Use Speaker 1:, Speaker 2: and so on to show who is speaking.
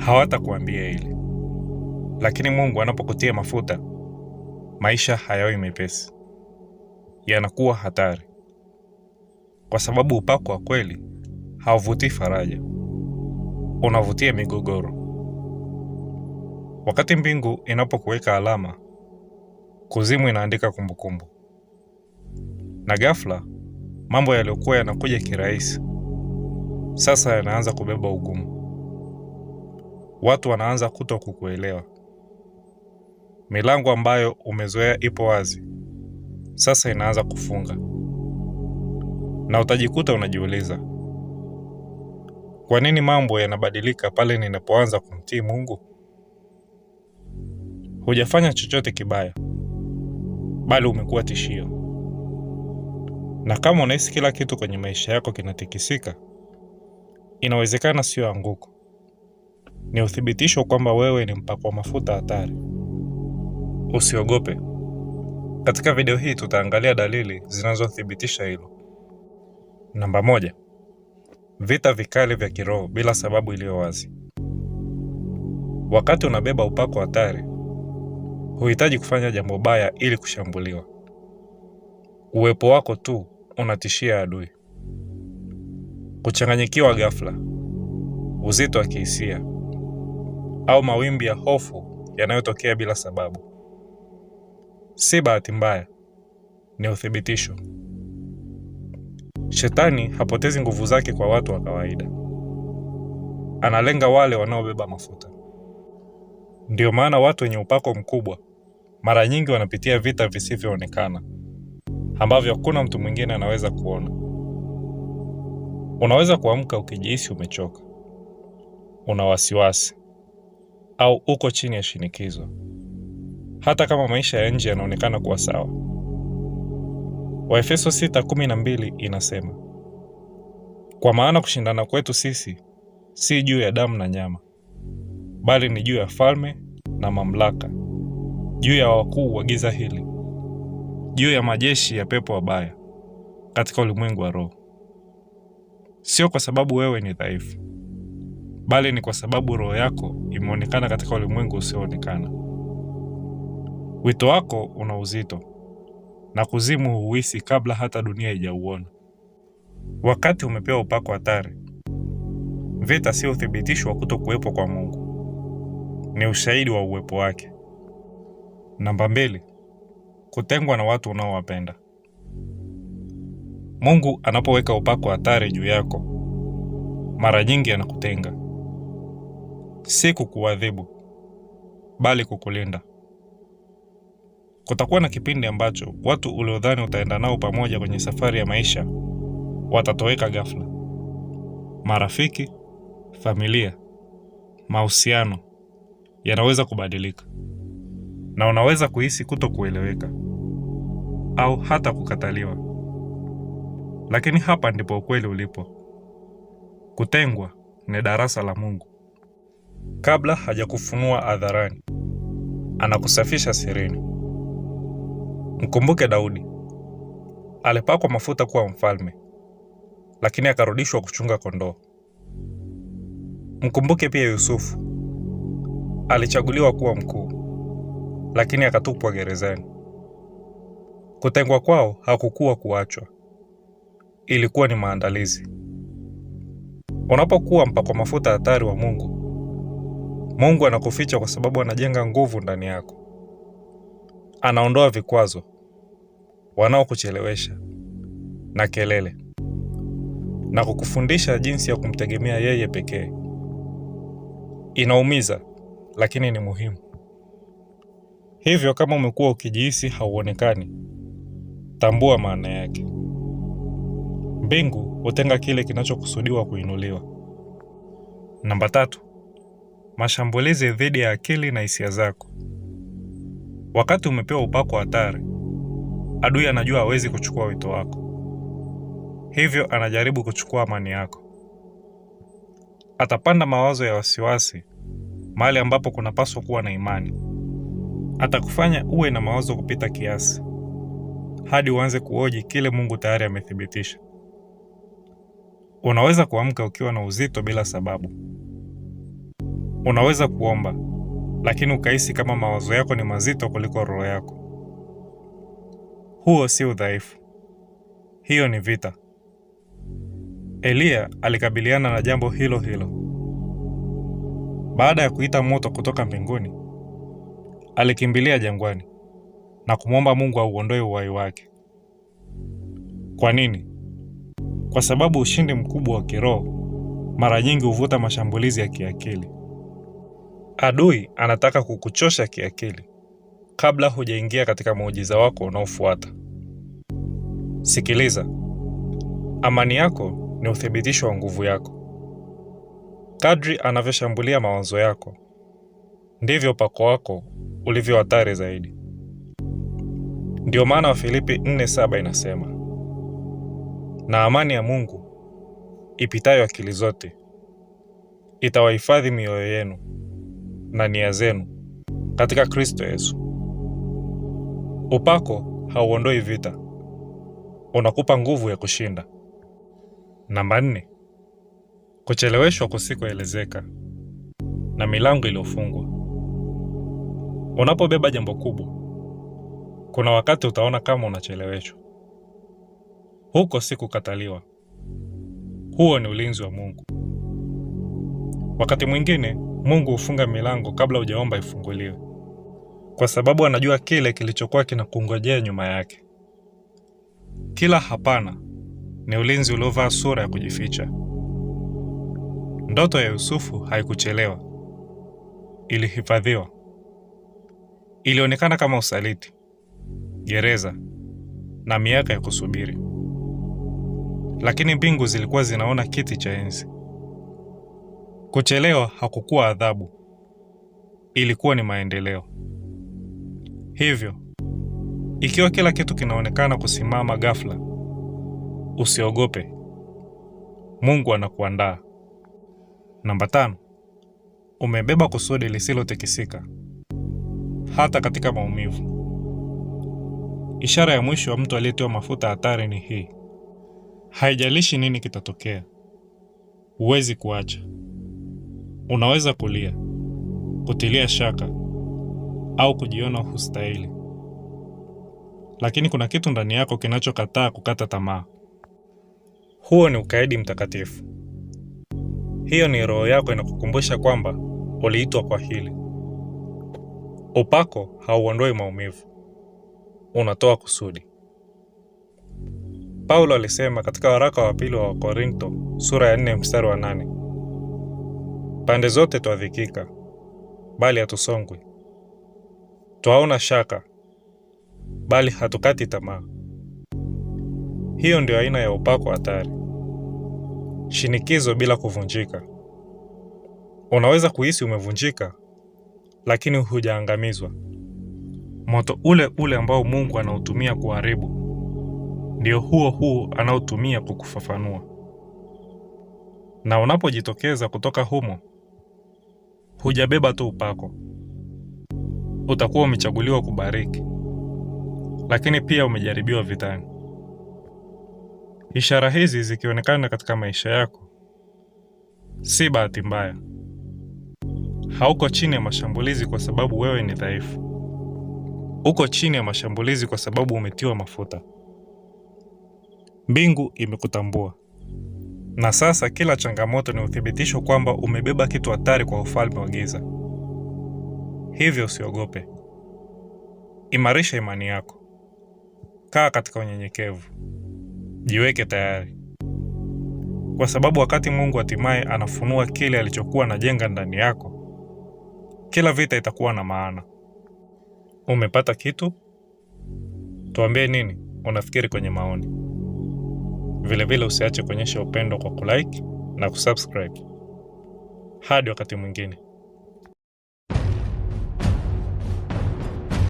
Speaker 1: hawatakuambia hili. Lakini Mungu anapokutia mafuta, maisha hayawi mepesi, yanakuwa hatari, kwa sababu upako wa kweli hauvutii faraja, unavutia migogoro. Wakati mbingu inapokuweka alama, kuzimu inaandika kumbukumbu. Na ghafla, mambo yaliyokuwa yanakuja kirahisi sasa yanaanza kubeba ugumu. Watu wanaanza kutokukuelewa. Milango ambayo umezoea ipo wazi sasa inaanza kufunga. Na utajikuta unajiuliza, kwa nini mambo yanabadilika pale ninapoanza kumtii Mungu? Hujafanya chochote kibaya, bali umekuwa tishio. Na kama unahisi kila kitu kwenye maisha yako kinatikisika, inawezekana sio anguko. Ni uthibitisho kwamba wewe ni mpakwa mafuta hatari. Usiogope. Katika video hii tutaangalia dalili zinazothibitisha hilo. Namba 1. Vita vikali vya kiroho bila sababu iliyo wazi. Wakati unabeba upako hatari, huhitaji kufanya jambo baya ili kushambuliwa. Uwepo wako tu unatishia adui. Kuchanganyikiwa ghafla, uzito wa kihisia, au mawimbi ya hofu yanayotokea bila sababu. Si bahati mbaya, ni uthibitisho. Shetani hapotezi nguvu zake kwa watu wa kawaida. Analenga wale wanaobeba mafuta. Ndio maana watu wenye upako mkubwa mara nyingi wanapitia vita visivyoonekana, ambavyo hakuna mtu mwingine anaweza kuona. Unaweza kuamka ukijihisi umechoka, una wasiwasi, au uko chini ya shinikizo, hata kama maisha ya nje yanaonekana kuwa sawa. Waefeso 6:12 inasema, kwa maana kushindana kwetu sisi si juu ya damu na nyama, bali ni juu ya falme na mamlaka, juu ya wakuu wa giza hili, juu ya majeshi ya pepo wabaya katika ulimwengu wa roho. Sio kwa sababu wewe ni dhaifu, bali ni kwa sababu roho yako imeonekana katika ulimwengu usioonekana. Wito wako una uzito, na kuzimu huhisi kabla hata dunia haijauona. Wakati umepewa upako hatari, vita sio uthibitisho wa kutokuwepo kwa Mungu, ni ushahidi wa uwepo wake. Namba 2. Kutengwa na watu unaowapenda. Mungu anapoweka upako hatari juu yako, mara nyingi anakutenga. Si kukuadhibu, bali kukulinda. Kutakuwa na kipindi ambacho watu uliodhani utaenda nao pamoja kwenye safari ya maisha watatoweka ghafla. Marafiki, familia, mahusiano yanaweza kubadilika, na unaweza kuhisi kutokueleweka au hata kukataliwa. Lakini hapa ndipo ukweli ulipo. Kutengwa ni darasa la Mungu. Kabla hajakufunua hadharani, anakusafisha sirini. Mkumbuke Daudi. Alipakwa mafuta kuwa mfalme, lakini akarudishwa kuchunga kondoo. Mkumbuke pia Yusufu. Alichaguliwa kuwa mkuu, lakini akatupwa gerezani. Kutengwa kwao hakukuwa kuachwa, ilikuwa ni maandalizi. Unapokuwa mpakwa mafuta hatari wa Mungu, Mungu anakuficha kwa sababu anajenga nguvu ndani yako. Anaondoa vikwazo, wanaokuchelewesha na kelele, na kukufundisha jinsi ya kumtegemea yeye pekee. Inaumiza, lakini ni muhimu. Hivyo kama umekuwa ukijihisi hauonekani, tambua maana yake. Mbingu hutenga kile kinachokusudiwa kuinuliwa. Namba 3. Mashambulizi dhidi ya akili na hisia zako. Wakati umepewa upako hatari, adui anajua hawezi kuchukua wito wako. Hivyo anajaribu kuchukua amani yako. Atapanda mawazo ya wasiwasi mahali ambapo kunapaswa kuwa na imani. Atakufanya uwe na mawazo kupita kiasi, hadi uanze kuhoji kile Mungu tayari amethibitisha. Unaweza kuamka ukiwa na uzito bila sababu. Unaweza kuomba, lakini ukahisi kama mawazo yako ni mazito kuliko roho yako. Huo si udhaifu. Hiyo ni vita. Eliya alikabiliana na jambo hilo hilo. Baada ya kuita moto kutoka mbinguni, alikimbilia jangwani na kumwomba Mungu auondoe uhai wake. Kwa nini? Kwa sababu ushindi mkubwa wa kiroho mara nyingi huvuta mashambulizi ya kiakili. Adui anataka kukuchosha kiakili kabla hujaingia katika muujiza wako unaofuata. Sikiliza, amani yako ni uthibitisho wa nguvu yako. Kadri anavyoshambulia mawazo yako, ndivyo upako wako ulivyo hatari zaidi. Ndio maana Wafilipi 4:7 inasema, na amani ya Mungu ipitayo akili zote itawahifadhi mioyo yenu na nia zenu katika Kristo Yesu. Upako hauondoi vita, unakupa nguvu ya kushinda. Namba 4, kucheleweshwa kusikoelezeka na milango iliyofungwa. Unapobeba jambo kubwa, kuna wakati utaona kama unacheleweshwa. Huko si kukataliwa. Huo ni ulinzi wa Mungu. Wakati mwingine Mungu hufunga milango kabla hujaomba ifunguliwe, kwa sababu anajua kile kilichokuwa kinakungojea nyuma yake. Kila hapana ni ulinzi uliovaa sura ya kujificha. Ndoto ya Yusufu haikuchelewa, ilihifadhiwa. Ilionekana kama usaliti, gereza na miaka ya kusubiri, lakini mbingu zilikuwa zinaona kiti cha enzi. Kuchelewa hakukuwa adhabu, ilikuwa ni maendeleo. Hivyo, ikiwa kila kitu kinaonekana kusimama ghafla, usiogope. Mungu anakuandaa. Namba 5, umebeba kusudi lisilotikisika hata katika maumivu. Ishara ya mwisho wa mtu aliyetiwa mafuta hatari ni hii: haijalishi nini kitatokea, huwezi kuacha. Unaweza kulia, kutilia shaka au kujiona hustahili, lakini kuna kitu ndani yako kinachokataa kukata tamaa. Huo ni ukaidi mtakatifu. Hiyo ni roho yako inakukumbusha kwamba uliitwa kwa hili. Upako hauondoi maumivu, unatoa kusudi. Paulo alisema katika waraka wa pili wa Wakorintho sura ya 4 mstari wa 8, pande zote twadhikika, bali hatusongwi; twaona shaka, bali hatukati tamaa. Hiyo ndio aina ya upako hatari. Shinikizo bila kuvunjika. Unaweza kuhisi umevunjika, lakini hujaangamizwa. Moto ule ule ambao Mungu anautumia kuharibu, ndio huo anaotumia kukufafanua. Na unapojitokeza kutoka humo, hujabeba tu upako. Utakuwa umechaguliwa kubariki, lakini pia umejaribiwa vitani. Ishara hizi zikionekana katika maisha yako, si bahati mbaya. Hauko chini ya mashambulizi kwa sababu wewe ni dhaifu. Uko chini ya mashambulizi kwa sababu umetiwa mafuta. Mbingu imekutambua. Na sasa kila changamoto ni uthibitisho kwamba umebeba kitu hatari kwa ufalme wa giza. Hivyo usiogope. Imarisha imani yako. Kaa katika unyenyekevu. Jiweke tayari. Kwa sababu wakati Mungu hatimaye anafunua kile alichokuwa anajenga ndani yako, kila vita itakuwa na maana. Umepata kitu? Tuambie nini unafikiri kwenye maoni. Vilevile usiache kuonyesha upendo kwa kulike na kusubscribe. Hadi wakati mwingine.